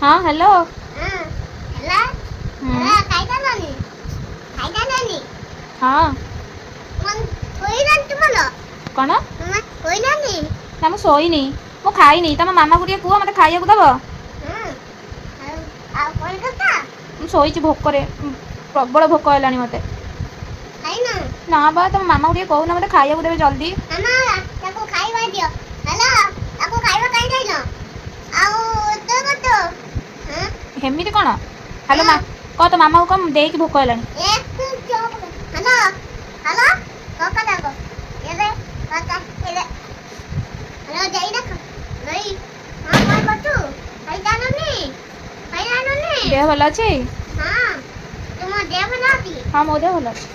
हाँ हेलो ହେଲା ହେଲା ଖାଇଥାନି हाँ ମନ ଶୋଇଲାନି ତୁମର कौन ତୁମେ ଶୋଇଲାନି ना ମୁଁ ଶୋଇନି ମୁଁ ଖାଇନି ତମ ମାମାକୁ ଟିକେ କୁହ ମତେ ଖାଇବାକୁ ଦବ ଆଉ କଣ କଥା ମୁଁ ଶୋଇଛି ଭୋକରେ ପ୍ରବଳ ଭୋକ ହେଲାଣି ମତେ ଖାଇନା ନା ବା ତମ ମାମାକୁ ଟିକେ କହୁନ ମତେ ଖାଇବାକୁ ଦେବେ ଜଲ୍ଦି ମାମା ତାକୁ ଖାଇବା ଦିଅ ହେଲା ତାକୁ ଖାଇବା କାଇଁ ଦେଇନ ଆଉ ତୋ କତ ହେମିତି କଣ ହ୍ୟାଲୋ ମା କହ ତ ମାମାକୁ କହ ଦେଇକି ଭୋକ ହେଲାଣି ହ୍ୟାଲୋ ହ୍ୟାଲୋ କକା ଦେଖ ଏବେ କକା ଏବେ ହ୍ୟାଲୋ ଦେଇ ଦେଖ ଦେଇ ହଁ କଣ କରୁଛୁ ଖାଇଜାନନି ଦେହ ଭଲ ଅଛି ହଁ ତୁମ ଦେହ ଭଲ ଅଛି ହଁ ମୋ ଦେହ ଭଲ ଅଛି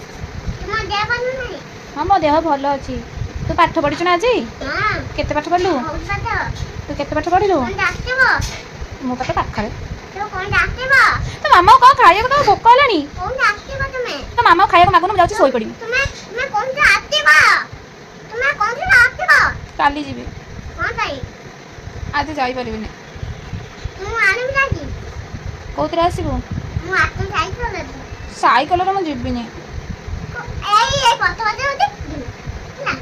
ତୁମ ଦେହ ଭଲ ନାହିଁ ହଁ ମୋ ଦେହ ଭଲ ଅଛି ତୁ ପାଠ ପଢିଛୁ ନା ଆଜି ହଁ କେତେ ପାଠ ପଢିଲୁ ବହୁତ ପାଠ ତୁ କେତେ ପାଠ ପଢିଲୁ କଣ ଡାକିବ ମୋ ପାଠ ପାଖରେ ତୁ କଣ ଡାକିବ ତ ମାମାକୁ କଣ ଖାଇବାକୁ ଦବ ଭୋକ ହେଲାଣି କଣ ଡାକିବ ତୁମେ ତ ମାମାକୁ ଖାଇବାକୁ ମାଗୁନୁ ମୁଁ ଯାଉଛି ଶୋଇପଡ଼ିବି ତୁମେ ତୁମେ କୋଉଠି ଆସିବ ତୁମେ କୋଉଠି ଆସିବ କାଲି ଯିବି କଣ ପାଇଁ ଆଜି ଯାଇପାରିବିନି ମୁଁ ଆଣିବି ଆଜି କୋଉଥିରେ ଆସିବୁ ମୁଁ ଆକୁ ସାଇକେଲ ସାଇକେଲରେ ମୁଁ ଯିବିନି ଏଇ ପଛ ପଛ ହଉଛି ନା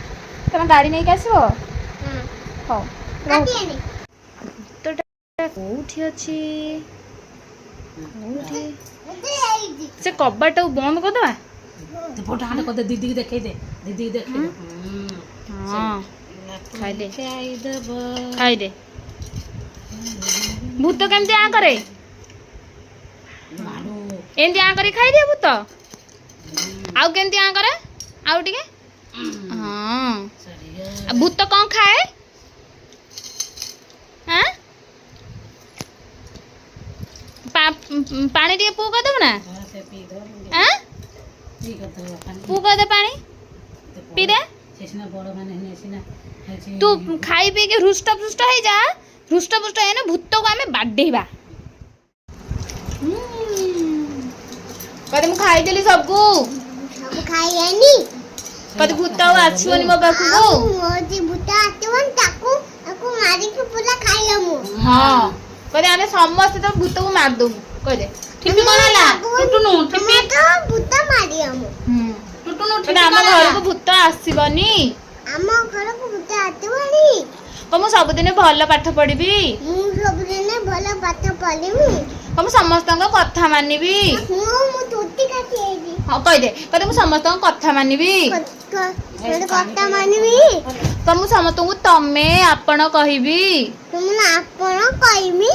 ତମେ ଗାଡ଼ି ନେଇକି ଆସିବ ହଉ କାଟିଏନି ଭୂତଟା କୋଉଠି ଅଛି କୋଉଠି ସେ କବାଟକୁ ବନ୍ଦ କରିଦବା फोटो हांडे कर दे दीदी की देखे दे दीदी की देखे दे ହଁ ଖାଇଦେ खाइदब ଖାଇଦେ ଭୂତ କେମିତି ଆଁ କରେ मारू ଏମିତି ଆଁ କରି ଖାଇଦିଏ ଭୂତ ଆଉ କେମିତି ଆଁ କରେ ଆଉ ଟିକେ ହଁ सरिया ଆଉ ଭୂତ କ'ଣ ଖାଏ ଆଁ ପାଣି ଟିକେ ପୁଅ କରିଦେବୁ ନା से पी दो ଆଁ पी कर दो ପୁଅ କରିଦେ ପାଣି ପିଇଦେ सेसिना बड़ माने ने सिना ତୁ ଖାଇ ପିଇକି ହୃଷ୍ଟପୃଷ୍ଟ ହେଇଯା ହୃଷ୍ଟପୃଷ୍ଟ ହେଇନେ ଭୂତକୁ ଆମେ ବାଡ଼େଇବା କଦେ ମୁଁ ଖାଇଦେଲି ସବୁ ସବୁ ଖାଇଏନି କଦେ ଭୂତ ଆଉ ଆସିବନି ମୋ ପାଖକୁ ମୋଦି ଭୂତ ଆସିବନି ତାକୁ ତାକୁ ମାରିକି ପୁରା ଖାଇଲ ମୁଁ ହଁ କଦେ ଆମେ ସମସ୍ତେ ତ ଭୂତକୁ ମାରିଦବୁ କଦେ ଠିପି କ'ଣ ହେଲା टुटुनु ତୁମେ ତ ଭୂତ ମାରିବ ମୁଁ टुटुनु କଦେ ଆମ ଘରକୁ ଭୂତ ଆସିବନି ଆମ ଘରକୁ ଭୂତ ଆସିବନି ମୁଁ ସବୁଦିନ ଭଲ ପାଠ ପଢିବି ମୁଁ ସବୁଦିନେ ଭଲ ପାଠ ପଢିବି ମୁଁ ସମସ୍ତଙ୍କ କଥା ମାନିବି ମୁଁ ଚୁଟି କାଟିଏବି ହଁ କହିଦେ କଦେ ମୁଁ ସମସ୍ତଙ୍କ କଥା ମାନିବି କଥା ମାନିବି ମୁଁ ସମସ୍ତଙ୍କୁ ତମେ ଆପଣ କହିବି ତୁମେ ଆପଣ କହିବି